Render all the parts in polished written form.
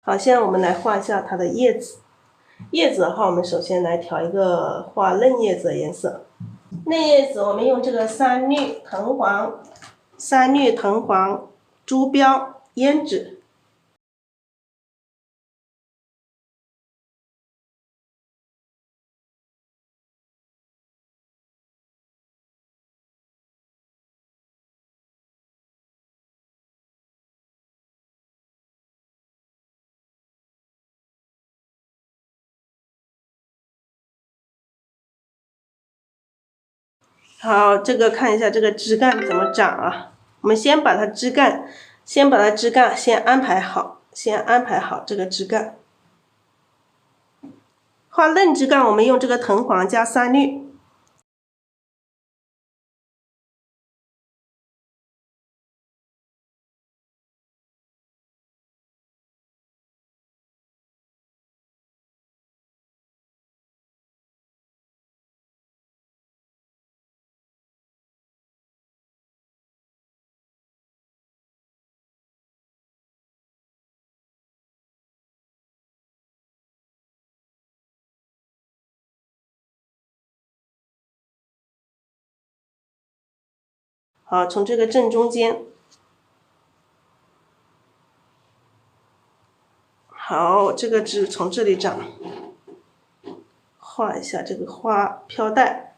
好，现在我们来画一下它的叶子。叶子的话，我们首先来调一个画嫩叶子的颜色。嫩叶子我们用这个三氯藤黄、朱标胭脂。好，这个看一下这个枝干怎么长啊？我们先把它枝干先安排好，这个枝干。画嫩枝干，我们用这个藤黄加三氯。好，从这个正中间，好，这个枝从这里长，画一下这个花飘带。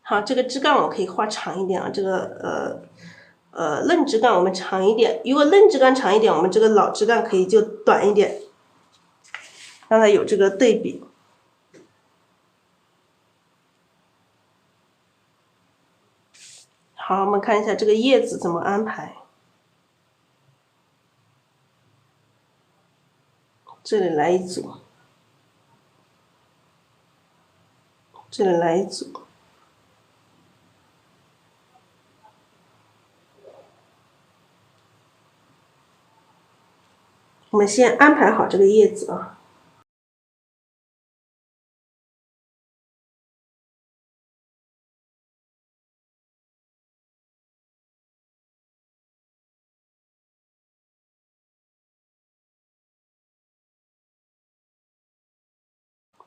好，这个枝干我可以画长一点啊，这个嫩枝干我们长一点。如果嫩枝干长一点，我们这个老枝干可以就短一点，让它有这个对比。好，我们看一下这个叶子怎么安排。这里来一组，这里来一组。我们先安排好这个叶子啊。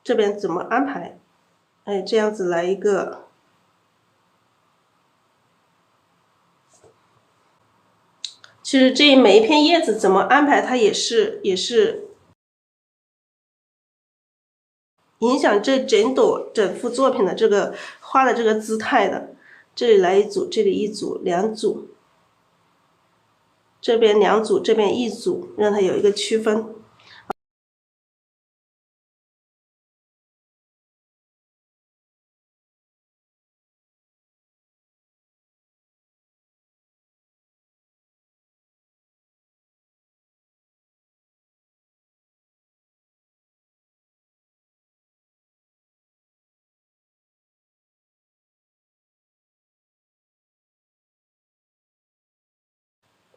这边怎么安排？哎，这样子来一个。其实这每一片叶子怎么安排，它也是影响这整幅作品的这个花的这个姿态的。这里来一组，这里一组，两组，这边两组，这边一组，让它有一个区分。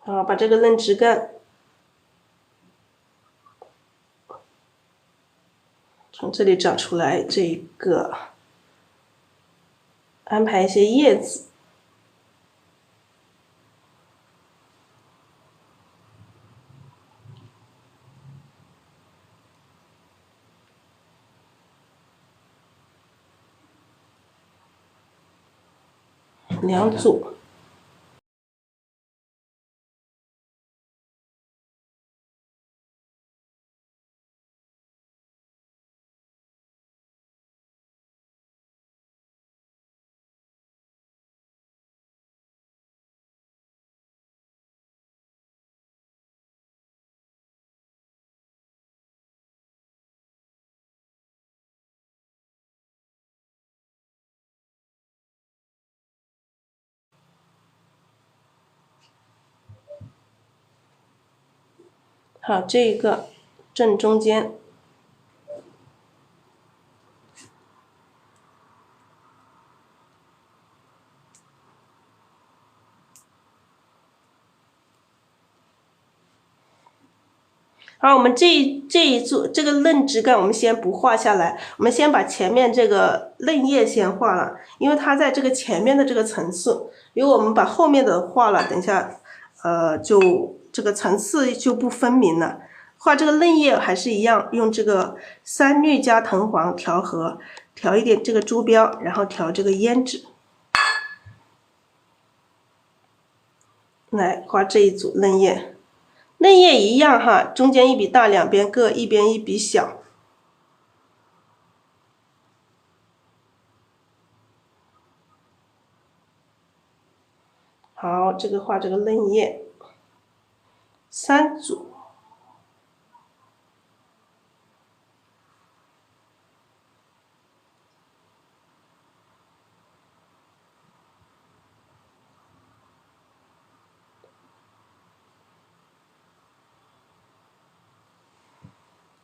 好，把这个嫩枝干从这里长出来，这个安排一些叶子。两组。好，这一个正中间。好，我们这一组这个嫩枝干，我们先不画下来，我们先把前面这个嫩叶先画了，因为它在这个前面的这个层次，如果我们把后面的画了，等一下，就这个层次就不分明了。画这个嫩叶还是一样，用这个三绿加藤黄调和，调一点这个珠标，然后调这个胭脂，来画这一组嫩叶。嫩叶一样哈，中间一笔大，两边各一边一笔小。好，这个画这个嫩叶3组。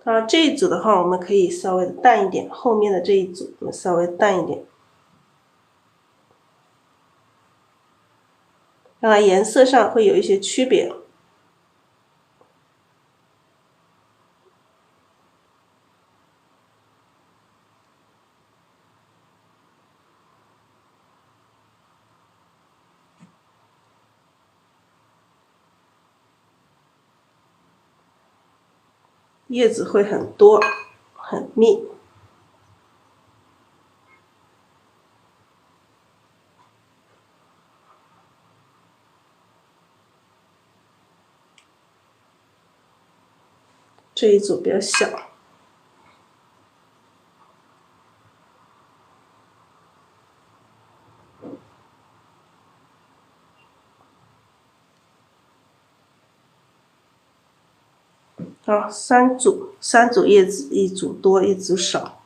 啊，这一组的话，我们可以稍微淡一点，后面的这一组我们稍微淡一点，让它颜色上会有一些区别。叶子会很多，很密。这一组比较小。好，3组叶子，一组多，一组少。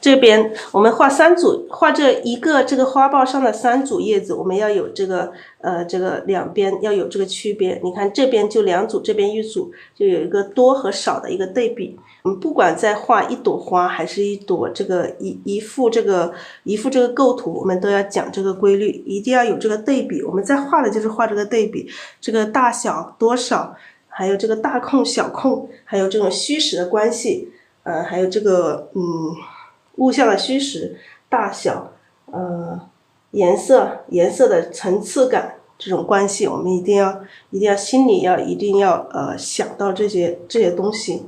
这边我们画3组，画这一个这个花苞上的3组叶子，我们要有这个这个两边要有这个区别。你看这边就2组，这边1组，就有一个多和少的一个对比。我们不管在画一朵花，还是一朵这个一幅这个构图，我们都要讲这个规律，一定要有这个对比。我们在画的就是画这个对比，这个大小多少，还有这个大空小空，还有这种虚实的关系，还有这个物象的虚实、大小，颜色的层次感这种关系，我们一定要心里一定要想到这些东西。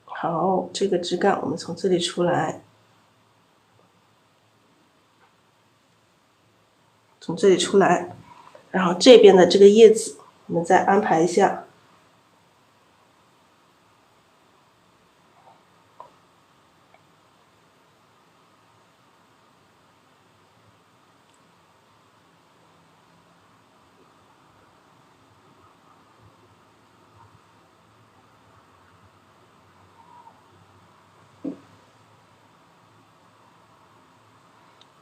好，这个枝干我们从这里出来，从这里出来，然后这边的这个叶子我们再安排一下。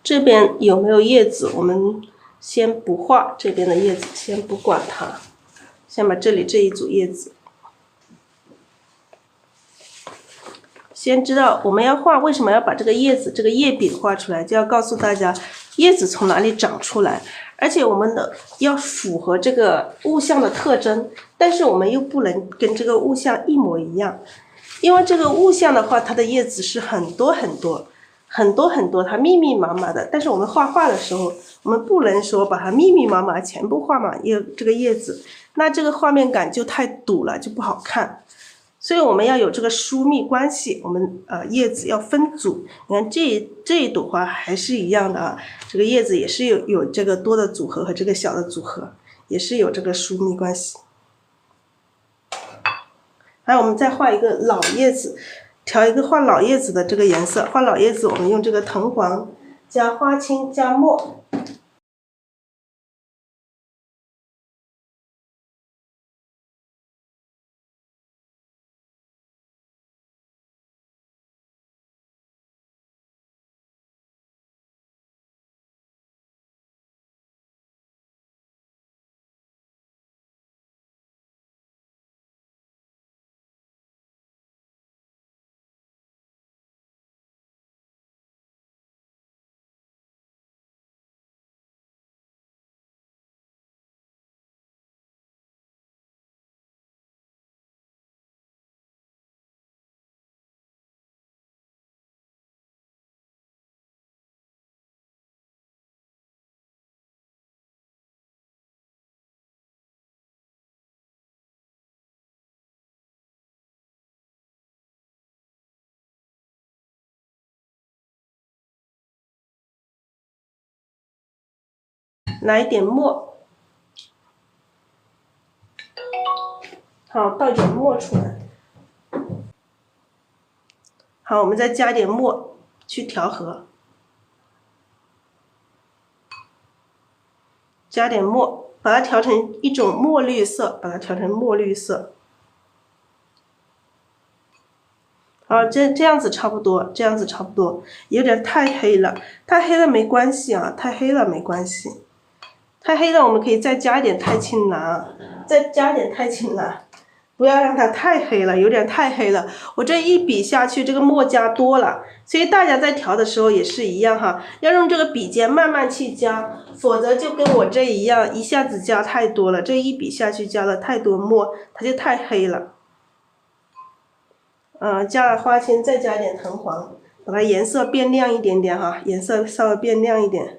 这边有没有叶子，我们先不画这边的叶子，先不管它，先把这里这一组叶子，先知道我们要画，为什么要把这个叶子这个叶柄画出来，就要告诉大家叶子从哪里长出来，而且我们的要符合这个物象的特征，但是我们又不能跟这个物象一模一样，因为这个物象的话，它的叶子是很多，它密密麻麻的。但是我们画画的时候，我们不能说把它密密麻麻全部画满这个叶子，那这个画面感就太堵了，就不好看。所以我们要有这个疏密关系，我们叶子要分组。你看这一朵花还是一样的啊，这个叶子也是有这个多的组合和这个小的组合，也是有这个疏密关系。还有我们再画一个老叶子，调一个画老叶子的这个颜色。画老叶子，我们用这个藤黄加花青加墨。来一点墨，好，倒点墨出来。好，我们再加点墨去调和，加点墨，把它调成一种墨绿色，把它调成墨绿色。好，这样子差不多，这样子差不多，有点太黑了，太黑了没关系啊，太黑了没关系，太黑了我们可以再加一点太清蓝，再加点太清蓝。不要让它太黑了，有点太黑了。我这一笔下去，这个墨加多了，所以大家在调的时候也是一样哈，要用这个笔尖慢慢去加，否则就跟我这一样，一下子加太多了，这一笔下去加了太多墨，它就太黑了。加了花青，再加点藤黄，把它颜色变亮一点点哈，颜色稍微变亮一点。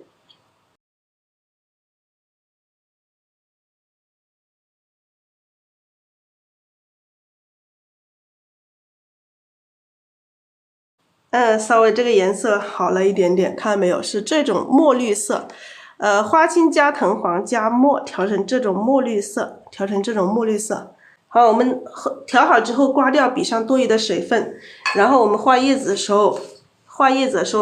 稍微这个颜色好了一点点，看到没有？是这种墨绿色，花青加藤黄加墨调成这种墨绿色，调成这种墨绿色。好，我们调好之后，刮掉笔上多余的水分，然后我们画叶子的时候，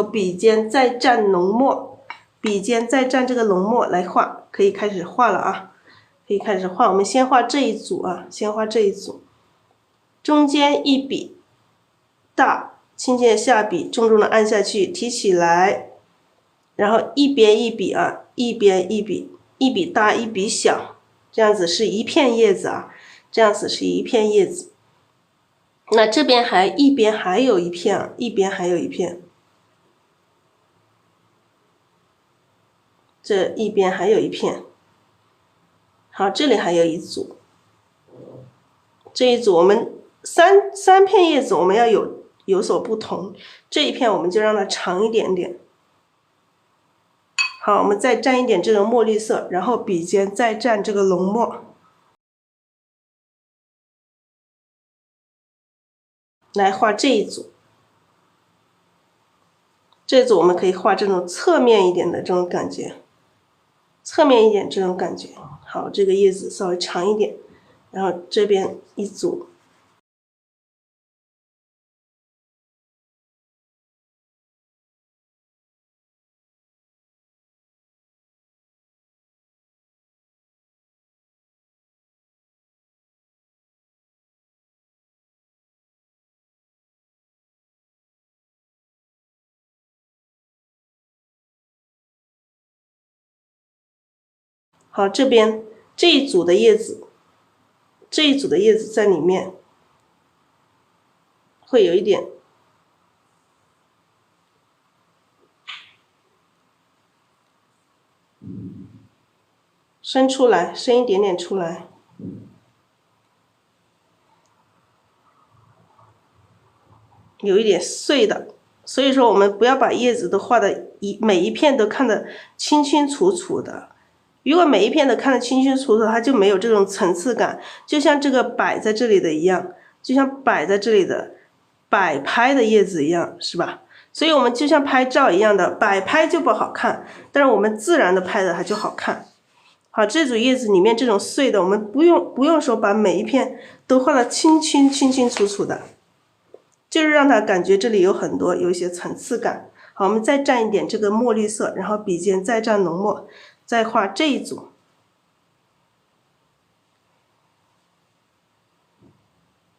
笔尖再蘸浓墨，笔尖再蘸这个浓墨来画，可以开始画了啊，可以开始画。我们先画这一组啊，先画这一组，中间一笔大。轻轻的下笔，重重的按下去，提起来，然后一边一笔啊，一边一笔，一笔大一笔小，这样子是一片叶子啊，这样子是一片叶子。那这边一边还有一片啊，一边还有一片，这一边还有一片。好，这里还有一组，这一组我们三片叶子，我们要有所不同，这一片我们就让它长一点点。好，我们再蘸一点这个墨绿色，然后笔尖再蘸这个浓墨，来画这一组。这组我们可以画这种侧面一点的这种感觉，侧面一点这种感觉。好，这个叶子稍微长一点，然后这边一组。好，这边这一组的叶子在里面会有一点伸出来，伸一点点出来。有一点碎的，所以说我们不要把叶子都画的每一片都看得清清楚楚的。如果每一片都看得清清楚楚，它就没有这种层次感，就像这个摆在这里的一样，就像摆在这里的摆拍的叶子一样，是吧？所以我们就像拍照一样的，摆拍就不好看，但是我们自然的拍的它就好看。好，这组叶子里面这种碎的，我们不用说把每一片都画得清清楚楚的，就是让它感觉这里有一些层次感。好，我们再蘸一点这个墨绿色，然后笔尖再蘸浓墨，再画这一组。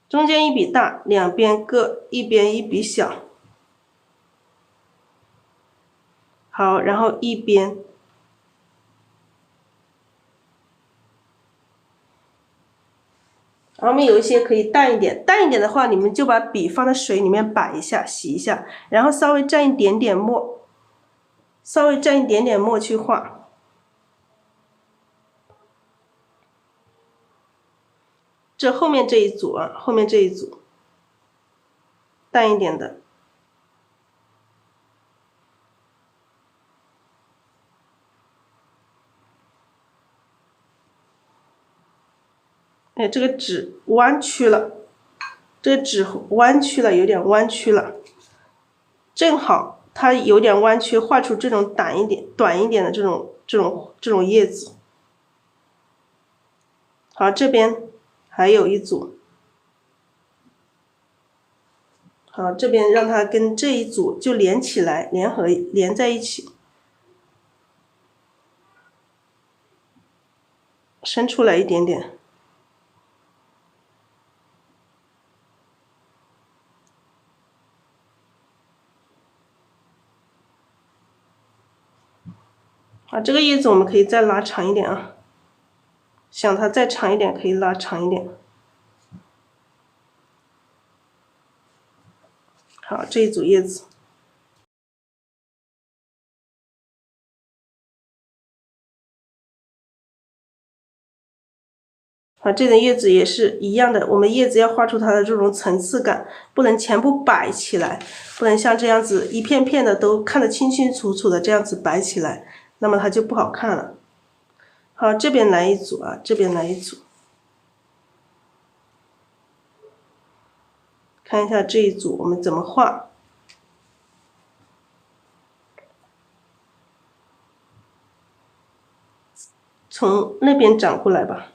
中间一笔大，两边各一边一笔小。好，然后一边。然后我们有一些可以淡一点，淡一点的话，你们就把笔放在水里面摆一下，洗一下，然后稍微蘸一点点墨，去画。这后面这一组啊，后面这一组淡一点的。哎，这个纸弯曲了，有点弯曲了，正好它有点弯曲，画出这种短一点的这这种叶子。好，这边还有一组。好，这边让它跟这一组就连起来，连在一起，伸出来一点点。好，这个叶子我们可以再拉长一点啊，想它再长一点，可以拉长一点。好，这一组叶子。好，这种叶子也是一样的，我们叶子要画出它的这种层次感，不能全部摆起来，不能像这样子一片片的都看得清清楚楚的这样子摆起来，那么它就不好看了。好，这边来一组啊，这边来一组，看一下这一组我们怎么画。从那边长过来吧。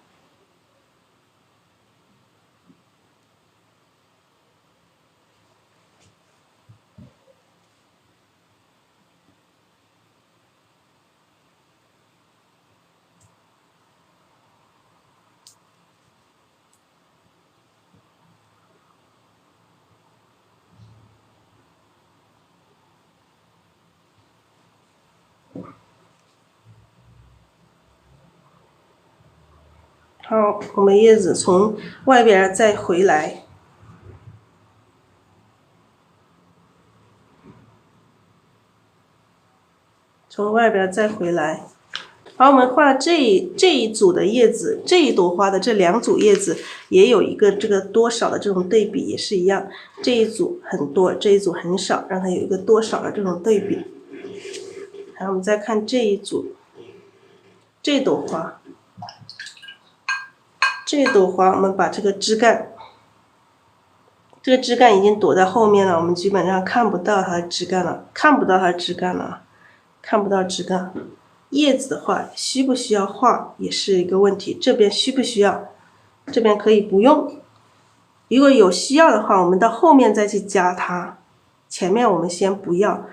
好，我们叶子从外边再回来，从外边再回来。好，我们画这一组的叶子，这一朵花的这两组叶子也有一个这个多少的这种对比，也是一样。这一组很多，这一组很少，让它有一个多少的这种对比。然后我们再看这一组，这朵花。这朵花，我们把这个枝干，这个枝干已经躲在后面了，我们基本上看不到它的枝干了，看不到枝干。叶子的话，需不需要画也是一个问题。这边需不需要？这边可以不用。如果有需要的话，我们到后面再去加它，前面我们先不要。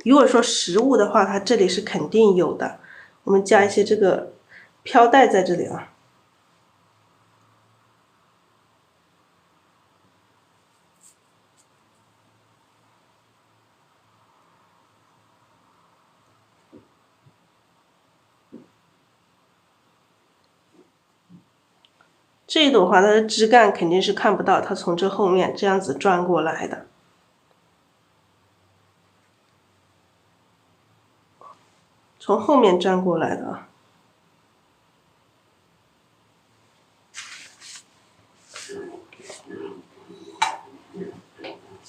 如果说实物的话，它这里是肯定有的，我们加一些这个飘带在这里啊。这一朵花它的枝干肯定是看不到，它从这后面这样子转过来的，从后面转过来的啊。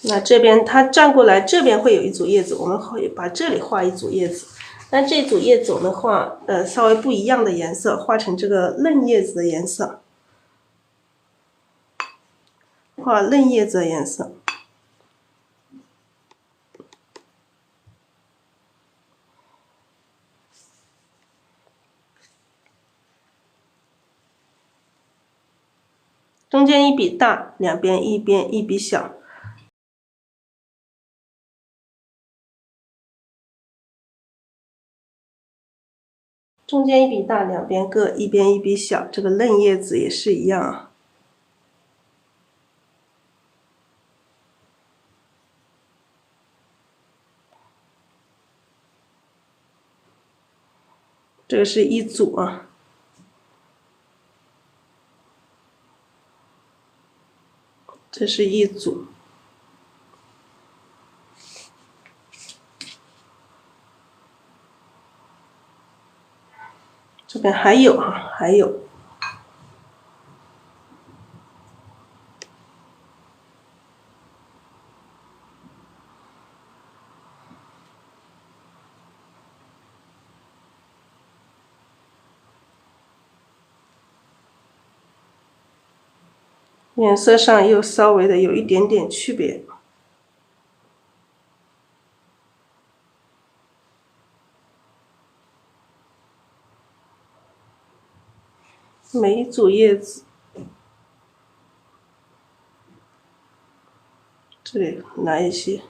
那这边它转过来，这边会有一组叶子，我们会把这里画一组叶子。那这组叶子我们画稍微不一样的颜色，画成这个嫩叶子的颜色。画嫩叶子的颜色，中间一笔大，两边一笔小。中间一笔大，两边各一笔小。这个嫩叶子也是一样啊。这个是一组啊，这是一组。这边还有啊，还有。颜色上又稍微的有一点点区别。每一组叶子这里来一些，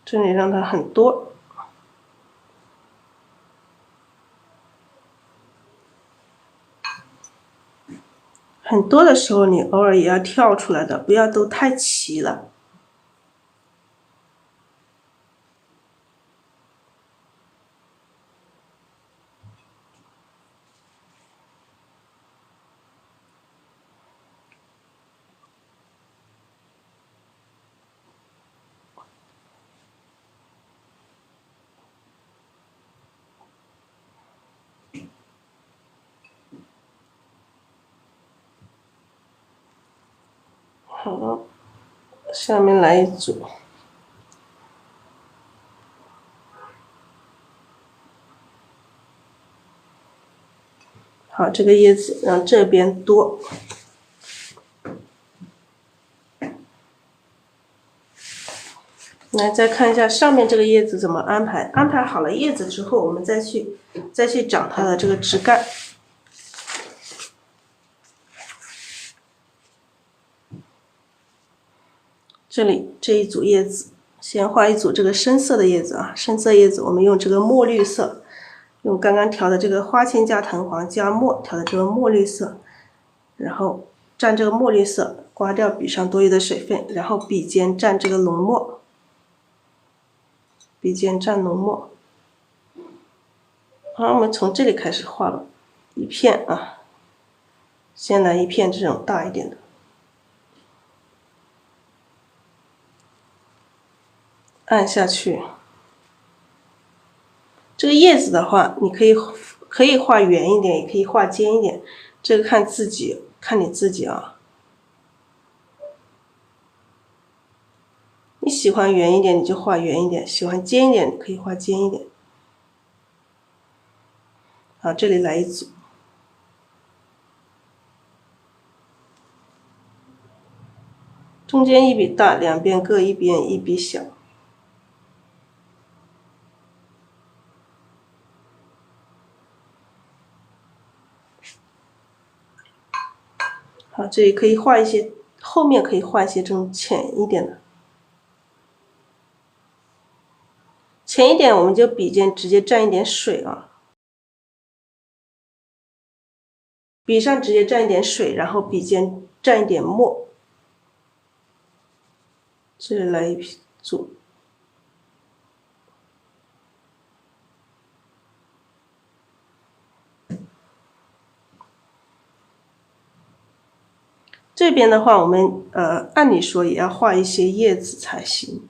这里让它很多。很多的时候，你偶尔也要跳出来的，不要都太齐了。好，下面来一组。好，这个叶子让这边多。来，再看一下上面这个叶子怎么安排。安排好了叶子之后，我们再去长它的这个枝干。这里这一组叶子，先画一组这个深色的叶子啊，深色叶子我们用这个墨绿色，用刚刚调的这个花青加藤黄加墨调的这个墨绿色，然后蘸这个墨绿色，刮掉笔上多余的水分，然后笔尖蘸这个浓墨，笔尖蘸浓墨。好，我们从这里开始画吧，一片啊，先来一片这种大一点的。按下去，这个叶子的话，你可以画圆一点，也可以画尖一点，这个看自己，看你自己啊。你喜欢圆一点，你就画圆一点；喜欢尖一点，你可以画尖一点。好，这里来一组，中间一笔大，两边各一边一笔小。好，这里可以画一些，后面可以画一些这种浅一点的。浅一点，我们就笔尖直接蘸一点水啊，笔上直接蘸一点水，然后笔尖蘸一点墨。这里来一组。这边的话，我们按理说也要画一些叶子才行。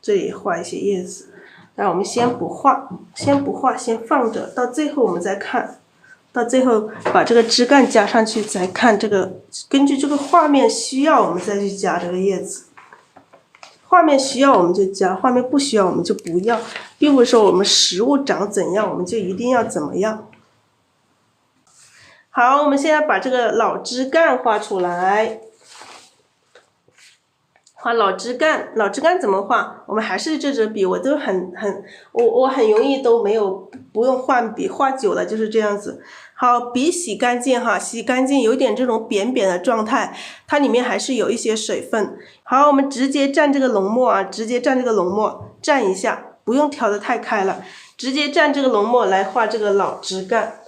这里画一些叶子，但我们先不画，先放着，到最后我们再看。到最后把这个枝干加上去，再看这个，根据这个画面需要，我们再去加这个叶子。画面需要我们就加，画面不需要我们就不要，并不是说我们实物长怎样，我们就一定要怎么样。好，我们现在把这个老枝干画出来。画老枝干，老枝干怎么画？我们还是这支笔，我都我很容易都没有不用换笔，画久了就是这样子。好，笔洗干净哈，洗干净，有点这种扁扁的状态，它里面还是有一些水分。好，我们直接蘸这个浓墨啊，直接蘸这个浓墨，蘸一下，不用调得太开了，直接蘸这个浓墨来画这个老枝干。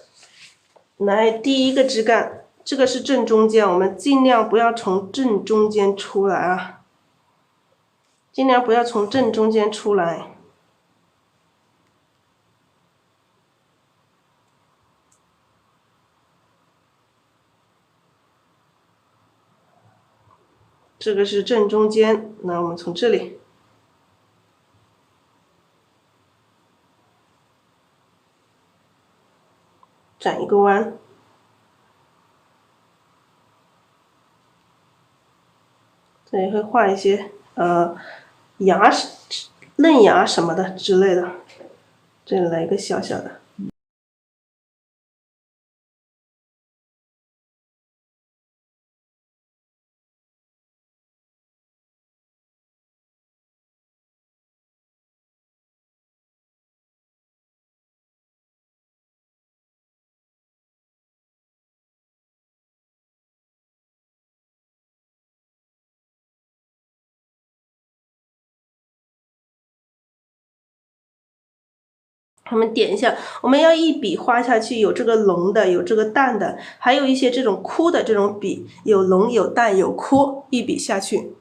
来，第一个枝干，这个是正中间，我们尽量不要从正中间出来啊。尽量不要从正中间出来。这个是正中间，那我们从这里转一个弯，这里会画一些芽、嫩芽什么的之类的，这里来一个小小的。我们点一下，我们要一笔画下去，有这个浓的，有这个淡的，还有一些这种枯的这种笔，有浓有淡有枯，一笔下去。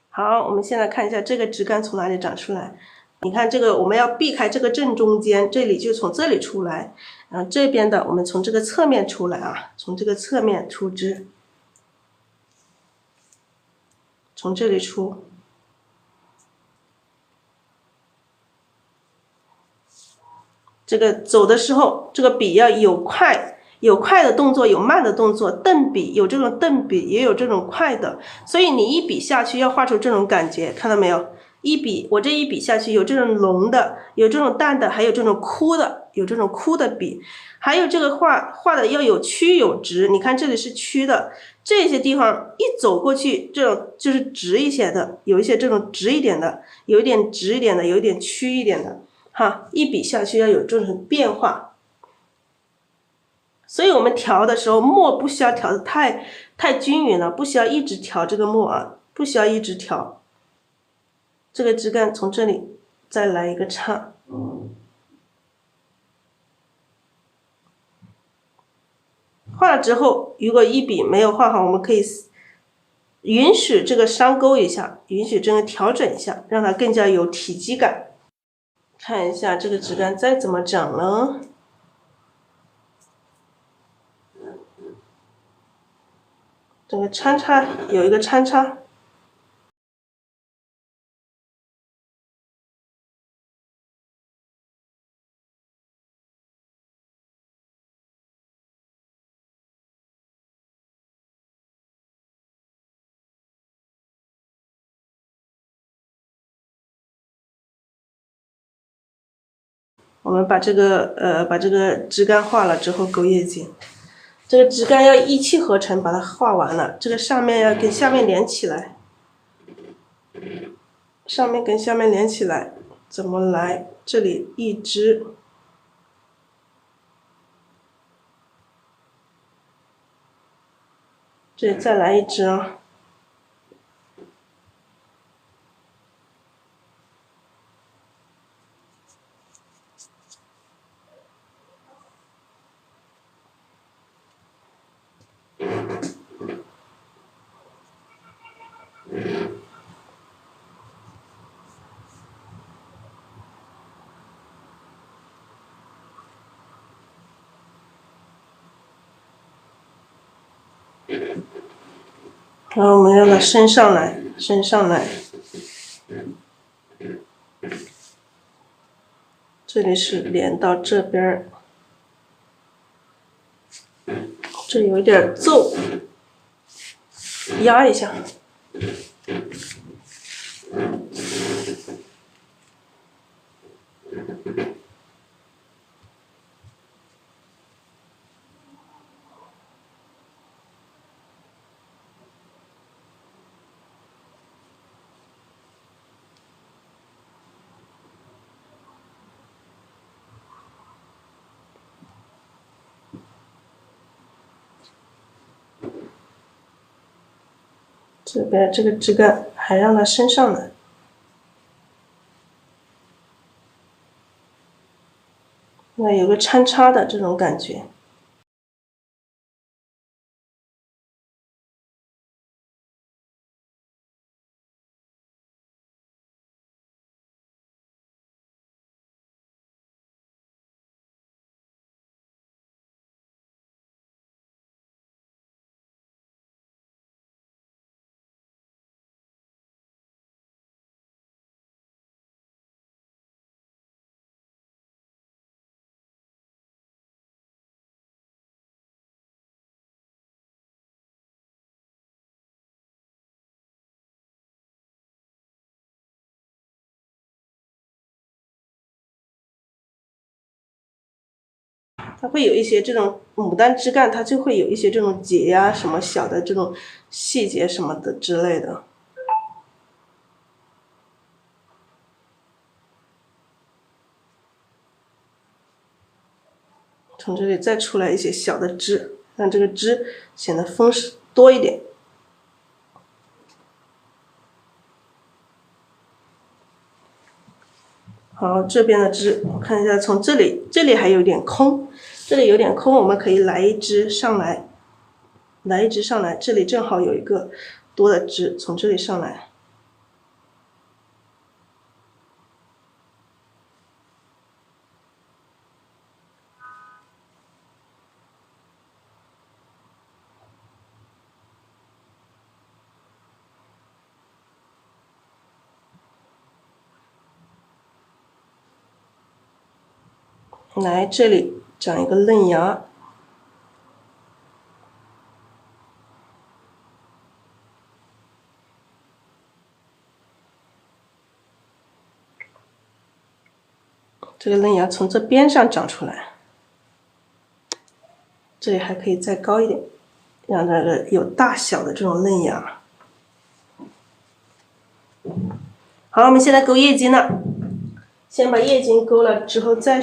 好，我们现在看一下这个枝干从哪里长出来。你看这个，我们要避开这个正中间，这里就从这里出来，然后这边的我们从这个侧面出来啊，从这个侧面出枝，从这里出。这个走的时候，这个笔要有快的动作，有慢的动作。蹬笔有这种蹬笔，也有这种快的，所以你一笔下去要画出这种感觉，看到没有？我这一笔下去有这种浓的，有这种淡的，还有这种枯的，有这种枯的笔，还有这个画的要有曲有直。你看这里是曲的，这些地方一走过去，这种就是直一些的，有一些这种直一点的，有一点直一点的，有一点曲一点的。哈，一笔下去要有这种变化，所以我们调的时候墨不需要调的太均匀了，不需要一直调这个墨啊，不需要一直调。这个枝干从这里再来一个叉，画了之后，如果一笔没有画好，我们可以允许这个上勾一下，允许这个调整一下，让它更加有体积感。看一下这个枝干再怎么长呢？这个扦插有一个扦插。我们把这个枝干画了之后勾叶筋，这个枝干要一气呵成把它画完了，这个上面要跟下面连起来，上面跟下面连起来，怎么来？这里一枝，这里再来一枝啊。然后我们让它升上来，升上来。这里是连到这边，这有一点皱，压一下。这边这个枝干还让它升上来，那有个扦插的这种感觉。它会有一些这种牡丹枝干，它就会有一些这种结呀、什么小的这种细节什么的之类的。从这里再出来一些小的枝，让这个枝显得丰实多一点。好，好，这边的枝我看一下，从这里还有点空，这里有点空，我们可以来一支上来，这里正好有一个多的枝，从这里上来。来这里长一个嫩芽，这个嫩芽从这边上长出来，这里还可以再高一点，让这个有大小的这种嫩芽。好，我们现在勾叶茎了，先把叶茎勾了之后再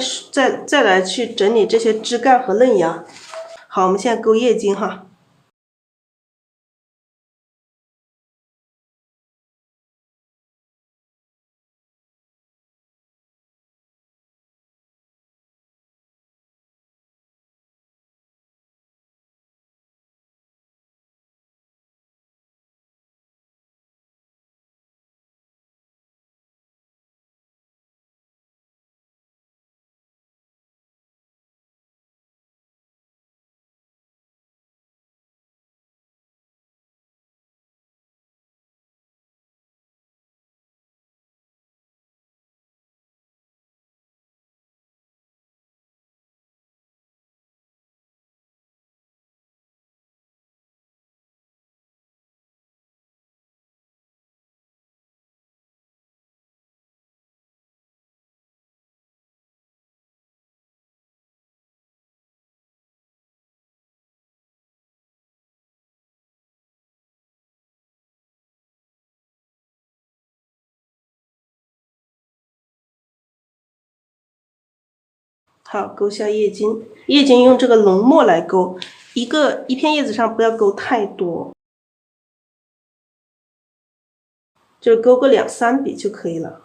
来去整理这些枝干和嫩芽。好，我们现在勾叶茎哈。好，勾下叶茎，叶茎用这个浓墨来勾，一片叶子上不要勾太多，就勾个2、3笔就可以了。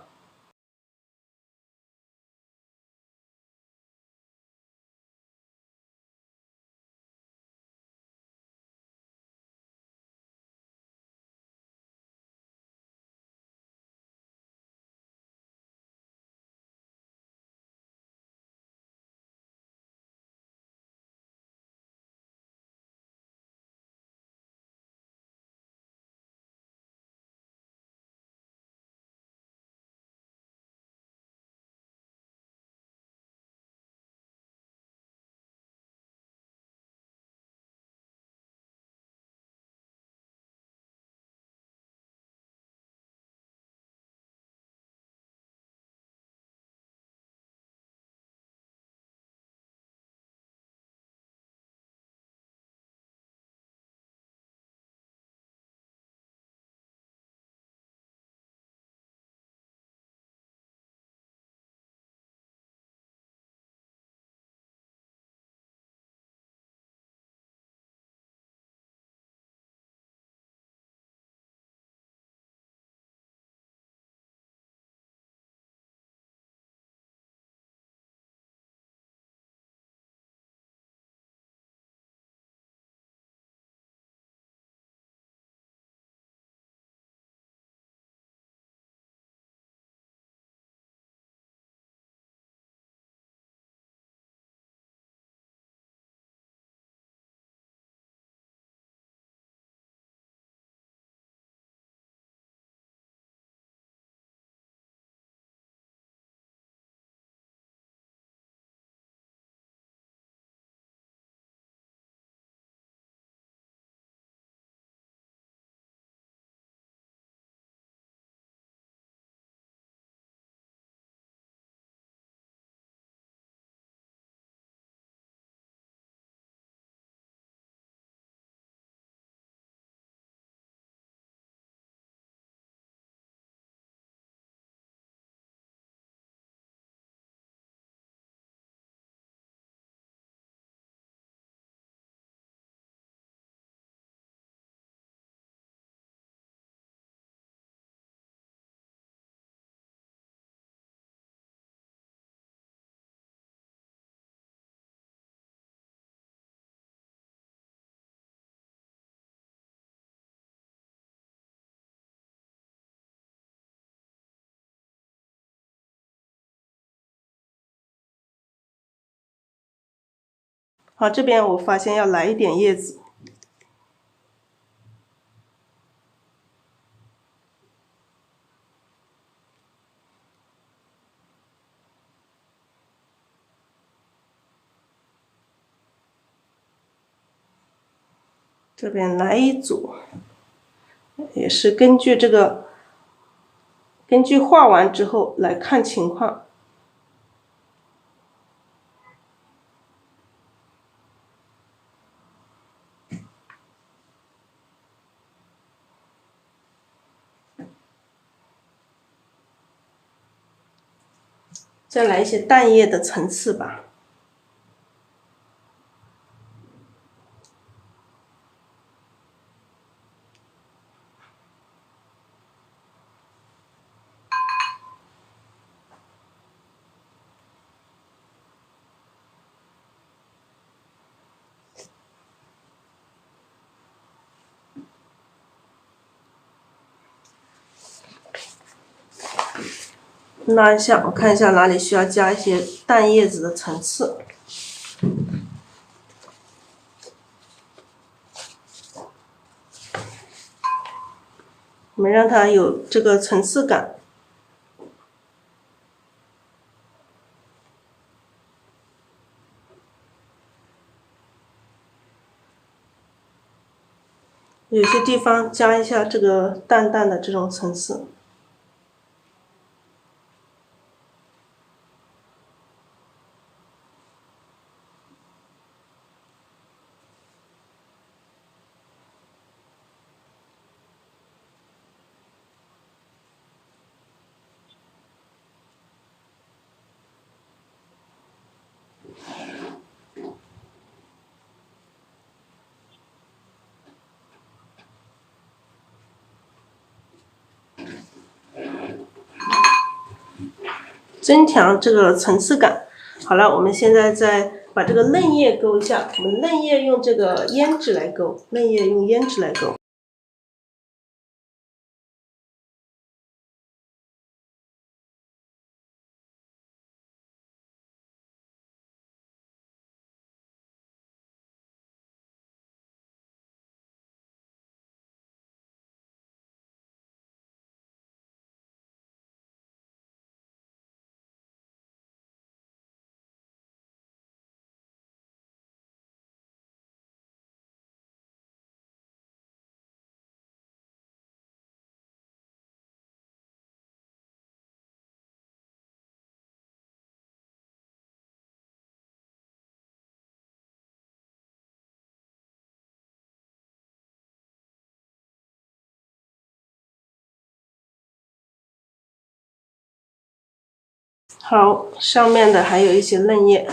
好，这边我发现要来一点叶子。这边来一组，也是根据画完之后来看情况。再来一些淡叶的层次吧。拉一下，我看一下哪里需要加一些淡叶子的层次。我们让它有这个层次感。有些地方加一下这个淡淡的这种层次。增强这个层次感。好了，我们现在再把这个嫩叶勾一下。我们嫩叶用这个胭脂来勾，嫩叶用胭脂来勾。好，上面的还有一些嫩叶。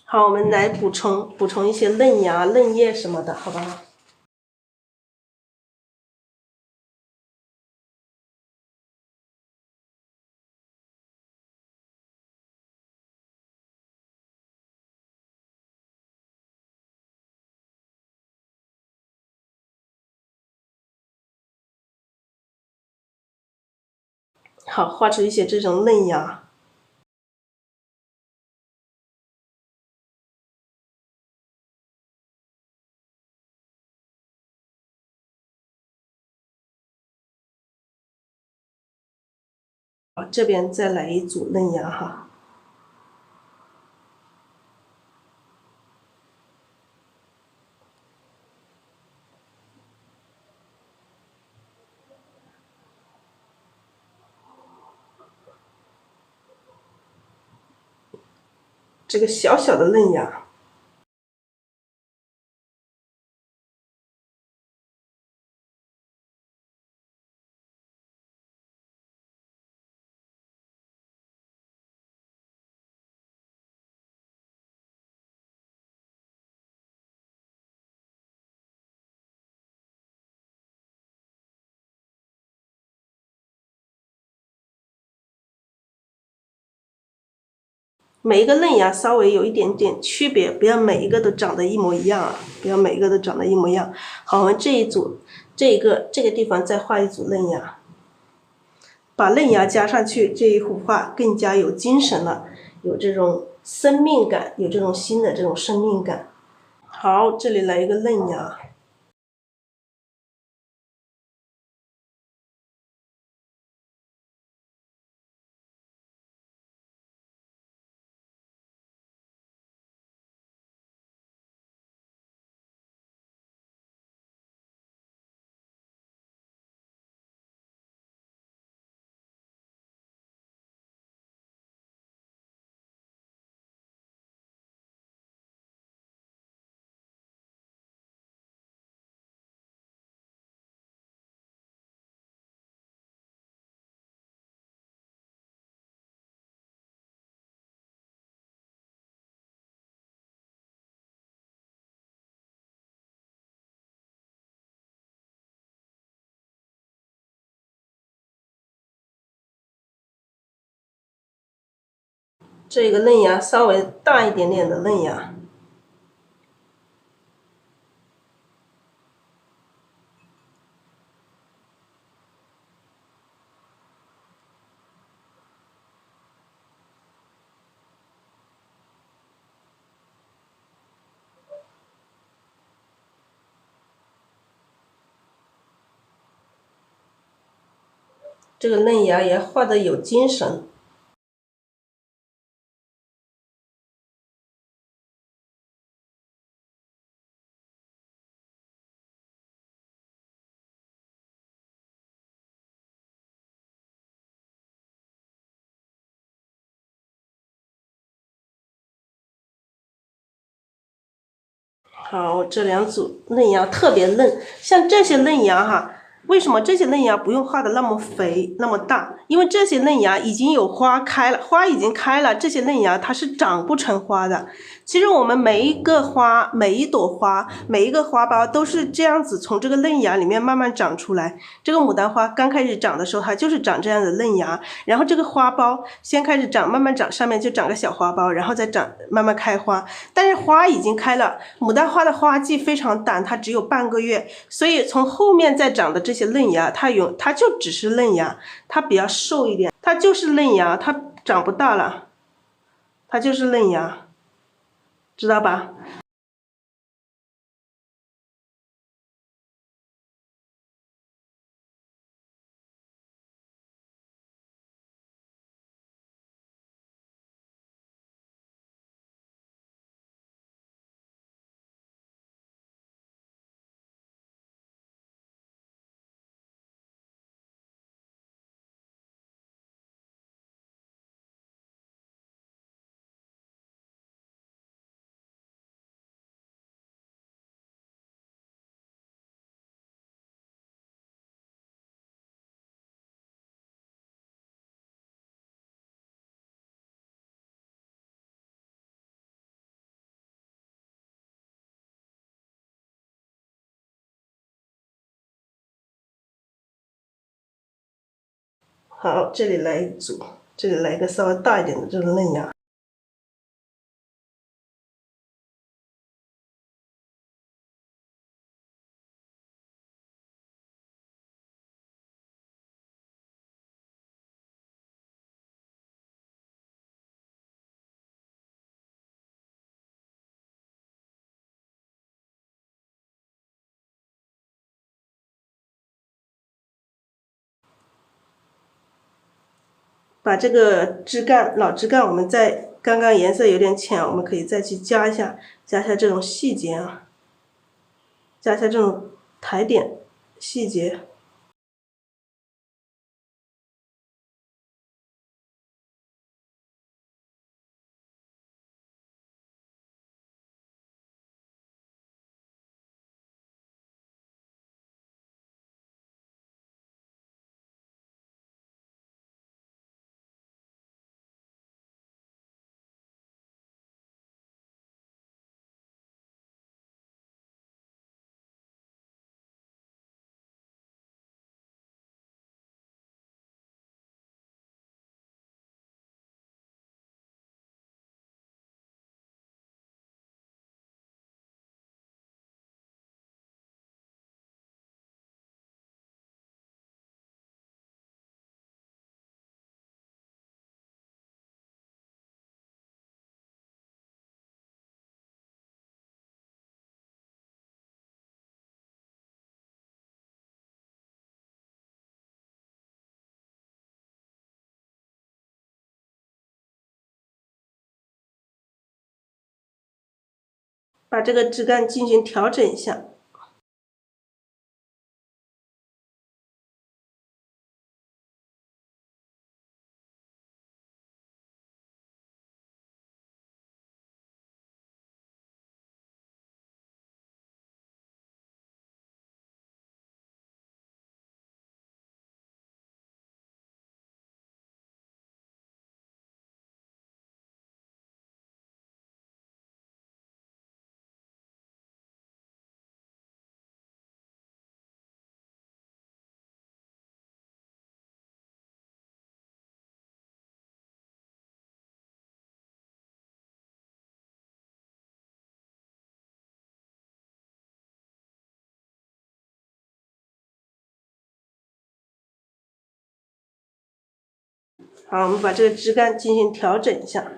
好，我们来补充一些嫩芽、嫩叶什么的，好不好？好，画出一些这种嫩芽。好，这边再来一组嫩芽哈。这个小小的嫩芽。每一个嫩芽稍微有一点点区别，不要每一个都长得一模一样啊！不要每一个都长得一模一样。好，我们这一组，这个地方再画一组嫩芽，把嫩芽加上去，这一幅画更加有精神了，有这种生命感，有这种新的这种生命感。好，这里来一个嫩芽。这个嫩芽稍微大一点点的嫩芽。这个嫩芽也画的有精神。好，这两组嫩芽特别嫩，像这些嫩芽哈，为什么这些嫩芽不用画的那么肥那么大？因为这些嫩芽已经有花开了，花已经开了，这些嫩芽它是长不成花的。其实我们每一个花、每一朵花、每一个花苞都是这样子从这个嫩芽里面慢慢长出来。这个牡丹花刚开始长的时候，它就是长这样的嫩芽，然后这个花苞先开始长，慢慢长，上面就长个小花苞，然后再长，慢慢开花。但是花已经开了，牡丹花的花季非常短，它只有半个月，所以从后面再长的这些嫩芽，它就只是嫩芽，它比较瘦一点，它就是嫩芽，它长不大了，它就是嫩芽，知道吧？好，这里来一组，这里来一个稍微大一点的这种嫩芽。把这个枝干老枝干，我们再刚刚颜色有点浅，我们可以再去加一下这种细节啊，加一下这种抬点细节。把这个枝干进行调整一下。好，我们把这个枝干进行调整一下。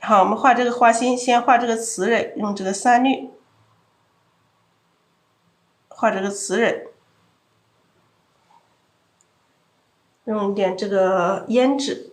好，我们画这个花心，先画这个雌蕊，用这个3绿画这个雌蕊，用一点这个胭脂。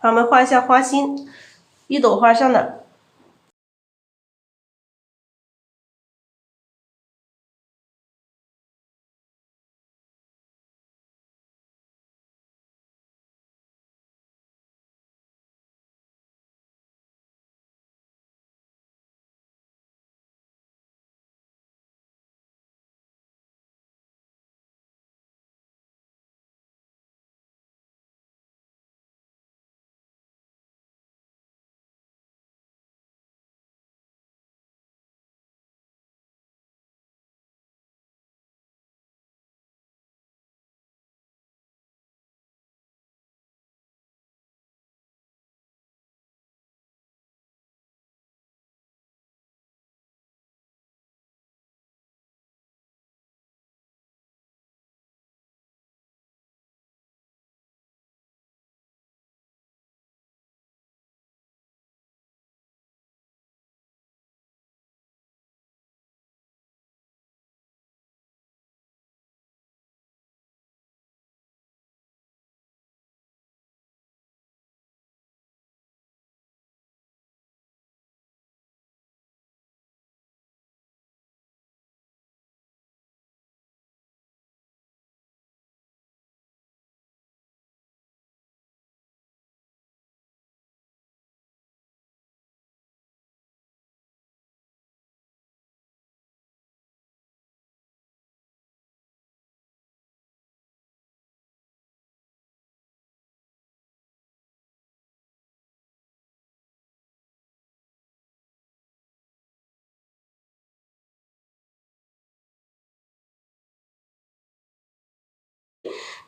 好，我们画一下花心，一朵花上的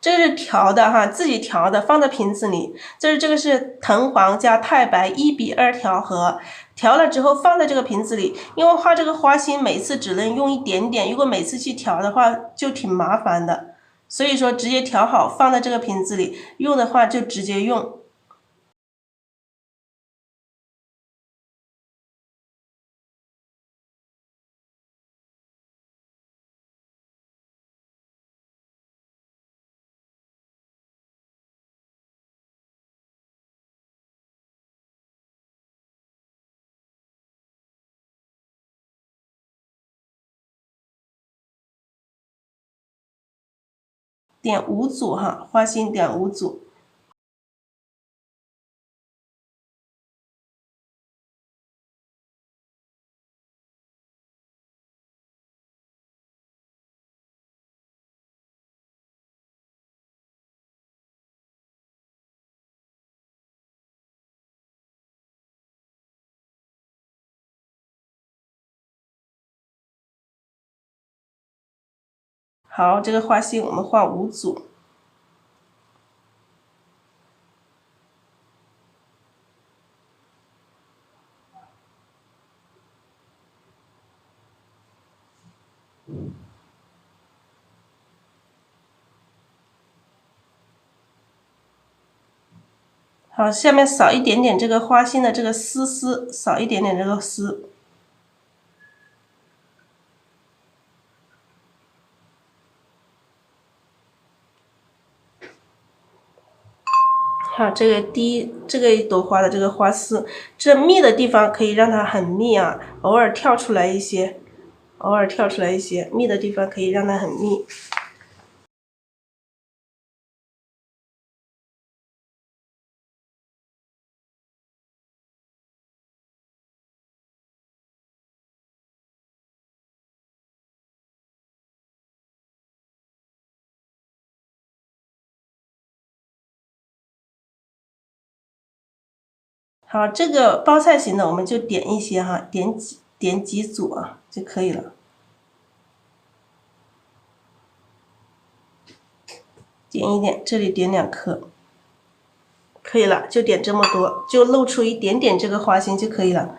这个是调的哈，自己调的，放在瓶子里。这个是藤黄加太白1:2调和，调了之后放在这个瓶子里。因为画这个花心，每次只能用一点点，如果每次去调的话，就挺麻烦的。所以说直接调好放在这个瓶子里，用的话就直接用。点5组哈，花心点5组。好，这个花心我们画5组。好，下面扫一点点这个花心的这个丝，扫一点点这个丝。好，这个一朵花的这个花丝，这密的地方可以让它很密啊，偶尔跳出来一些，密的地方可以让它很密。好，这个包菜型的我们就点一些哈，点几组啊就可以了。点一点，这里点2颗，可以了，就点这么多，就露出一点点这个花心就可以了。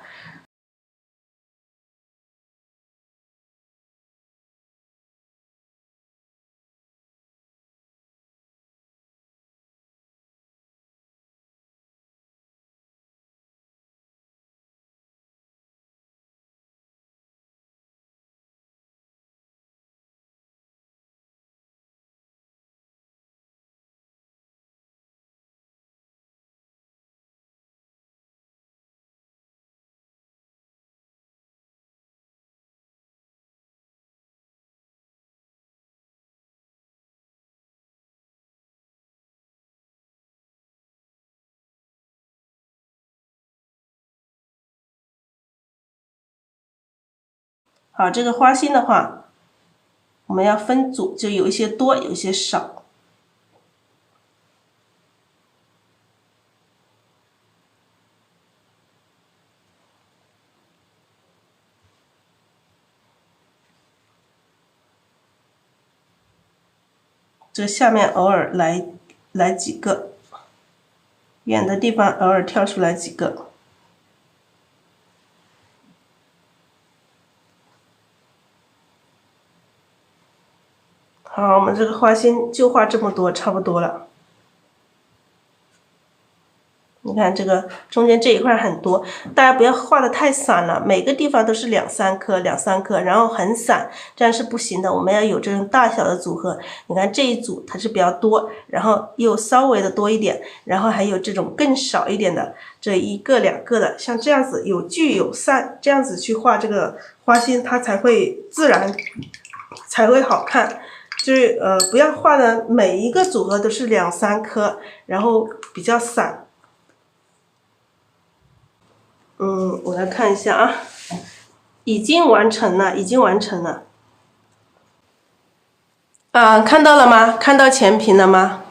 好，这个花心的话，我们要分组，就有一些多，有一些少。这下面偶尔来几个，远的地方偶尔跳出来几个。好，我们这个花心就画这么多，差不多了。你看这个中间这一块很多，大家不要画的太散了，每个地方都是2、3颗，然后很散，这样是不行的。我们要有这种大小的组合。你看这一组它是比较多，然后又稍微的多一点，然后还有这种更少一点的，这1个、2个的，像这样子有聚有散，这样子去画这个花心，它才会自然，才会好看。就是不要画的每一个组合都是2、3颗，然后比较散。我来看一下啊，已经完成了。看到了吗？看到前屏了吗？